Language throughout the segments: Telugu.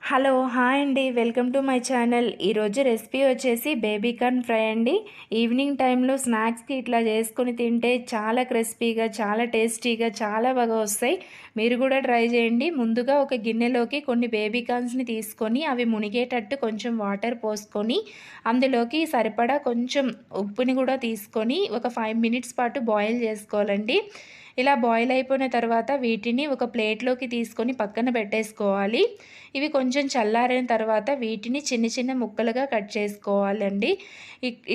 హలో! హాయ్ అండి. Welcome to my channel. ఈరోజు రెసిపీ వచ్చేసి బేబీ కార్న్ ఫ్రై అండి. ఈవినింగ్ టైంలో స్నాక్స్‌కి ఇట్లా చేసుకొని తింటే చాలా క్రిస్పీగా, చాలా టేస్టీగా, చాలా బాగా వస్తాయి. మీరు కూడా ట్రై చేయండి. ముందుగా ఒక గిన్నెలోకి కొన్ని బేబీ కార్న్స్‌ని తీసుకొని అవి మునిగేటట్టు కొంచెం వాటర్ పోసుకొని అందులోకి సరిపడా కొంచెం ఉప్పుని కూడా తీసుకొని ఒక 5 మినిట్స్ పాటు బాయిల్ చేసుకోవాలండి. ఇలా బాయిల్ అయిపోయిన తర్వాత వీటిని ఒక ప్లేట్లోకి తీసుకొని పక్కన పెట్టేసుకోవాలి. ఇవి కొంచెం చల్లారిన తర్వాత వీటిని చిన్న చిన్న ముక్కలుగా కట్ చేసుకోవాలండి.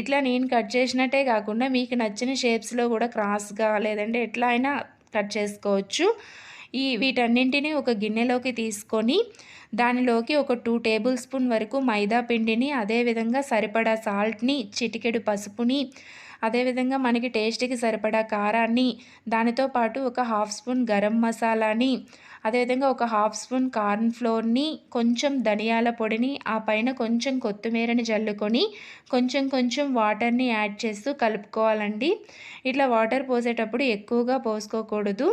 ఇట్లా నేను కట్ చేసినట్టే కాకుండా మీకు నచ్చిన షేప్స్‌లో కూడా క్రాస్‌గా లేదంటే ఎట్లా అయినా కట్ చేసుకోవచ్చు. వీటన్నింటిని ఒక గిన్నెలోకి తీసుకొని దానిలోకి ఒక 2 టేబుల్ స్పూన్ వరకు మైదా పిండిని, అదేవిధంగా సరిపడా సాల్ట్‌ని, చిటికెడు పసుపుని, అదేవిధంగా మనకి టేస్ట్‌కి సరిపడా కారాన్ని, దానితో పాటు ఒక హాఫ్ స్పూన్ గరం మసాలాని, అదేవిధంగా ఒక హాఫ్ స్పూన్ కార్న్ ఫ్లోర్‌ని, కొంచెం ధనియాల పొడిని, ఆ పైన కొంచెం కొత్తిమీరని జల్లుకొని కొంచెం కొంచెం వాటర్‌ని యాడ్ చేస్తూ కలుపుకోవాలండి. ఇట్లా వాటర్ పోసేటప్పుడు ఎక్కువగా పోసుకోకూడదు.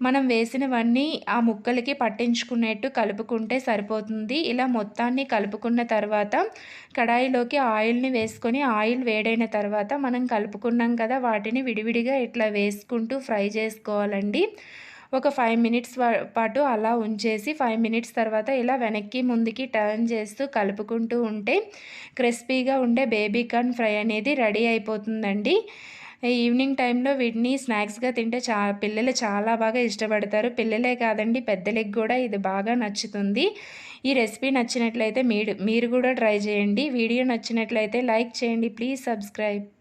మనం వేసినవన్నీ ఆ ముక్కలకి పట్టించుకునేట్టు కలుపుకుంటే సరిపోతుంది. ఇలా మొత్తాన్ని కలుపుకున్న తర్వాత కడాయిలోకి ఆయిల్‌ని వేసుకొని ఆయిల్ వేడైన తర్వాత మనం కలుపుకున్నాం కదా! వాటిని విడివిడిగా ఇట్లా వేసుకుంటూ ఫ్రై చేసుకోవాలండి. ఒక 5 మినిట్స్ పాటు అలా ఉంచేసి 5 మినిట్స్ తర్వాత ఇలా వెనక్కి ముందుకి టర్న్ చేస్తూ కలుపుకుంటూ ఉంటే క్రిస్పీగా ఉండే బేబీ కార్న్ ఫ్రై అనేది రెడీ అయిపోతుందండి. ఈవినింగ్ టైంలో వీటిని స్నాక్స్‌గా తింటే పిల్లలు చాలా బాగా ఇష్టపడతారు. పిల్లలే కాదండి, పెద్దలకి కూడా ఇది బాగా నచ్చుతుంది. ఈ రెసిపీ నచ్చినట్లయితే మీరు కూడా ట్రై చేయండి. వీడియో నచ్చినట్లయితే లైక్ చేయండి. Please subscribe.